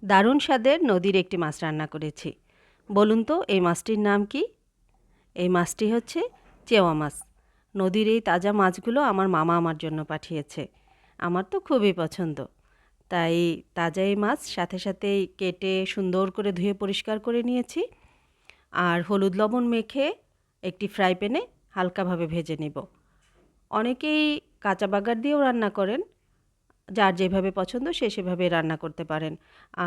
দারুণ স্বাদের নদীর একটি মাছ রান্না করেছি। বলুন তো এই মাছটির নাম কি? এই মাছটি হচ্ছে চেওয়া মাছ। নদীর এই তাজা মাছগুলো আমার মামা আমার জন্য পাঠিয়েছে। আমার তো খুবই পছন্দ। তাই তাজা এই মাছ সাথে সাথেই কেটে সুন্দর করে ধুয়ে পরিষ্কার করে নিয়েছি। আর হলুদ লবণ মেখে একটি ফ্রাই প্যানে হালকাভাবে ভেজে নেব। অনেকেই কাঁচা বাগার দিয়েও রান্না করেন। যার যেভাবে পছন্দ সে সেভাবে রান্না করতে পারেন।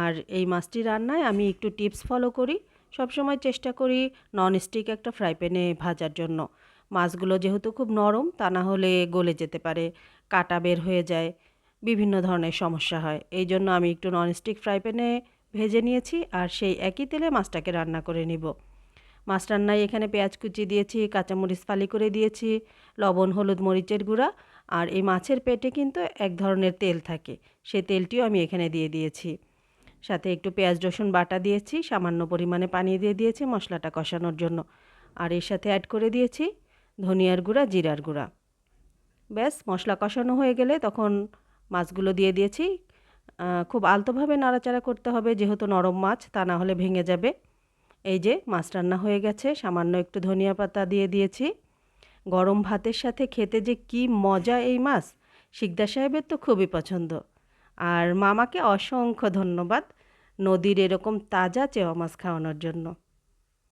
আর এই মাছটি রান্নায় আমি একটু টিপস ফলো করি। সবসময় চেষ্টা করি ননস্টিক একটা ফ্রাই প্যানে ভাজার জন্য। মাছগুলো যেহেতু খুব নরম তা না হলে গলে যেতে পারে, কাটা বের হয়ে যায়, বিভিন্ন ধরনের সমস্যা হয়। এই জন্য আমি একটু ননস্টিক ফ্রাই প্যানে ভেজে নিয়েছি আর সেই একই তেলে মাছটাকে রান্না করে নিব। মাছ রান্নায় এখানে পেঁয়াজ কুচি দিয়েছি, কাঁচামরিচ ফালি করে দিয়েছি, লবণ, হলুদ, মরিচের গুঁড়া। আর এই মাছের পেটে কিন্তু এক ধরনের তেল থাকে, সেই তেলটিও আমি এখানে দিয়ে দিয়েছি। সাথে একটু পেঁয়াজ রসুন বাটা দিয়েছি, সামান্য পরিমাণে পানি দিয়ে দিয়েছি মশলাটা কষানোর জন্য। আর এর সাথে অ্যাড করে দিয়েছি ধনিয়ার গুঁড়া, জিরার গুঁড়া। ব্যাস মশলা কষানো হয়ে গেলে তখন মাছগুলো দিয়ে দিয়েছি। খুব আলতোভাবে নাড়াচাড়া করতে হবে যেহেতু নরম মাছ, তা না হলে ভেঙে যাবে। এই যে মাছ রান্না হয়ে গেছে, সামান্য একটু ধনিয়া পাতা দিয়ে দিয়েছি। গরম ভাতের সাথে খেতে যে কি মজা এই মাছ! শিকদার সাহেবের তো খুবই পছন্দ। আর মামাকে অসংখ্য ধন্যবাদ নদীর এরকম তাজা চেওয়া মাছ খাওয়ানোর জন্য।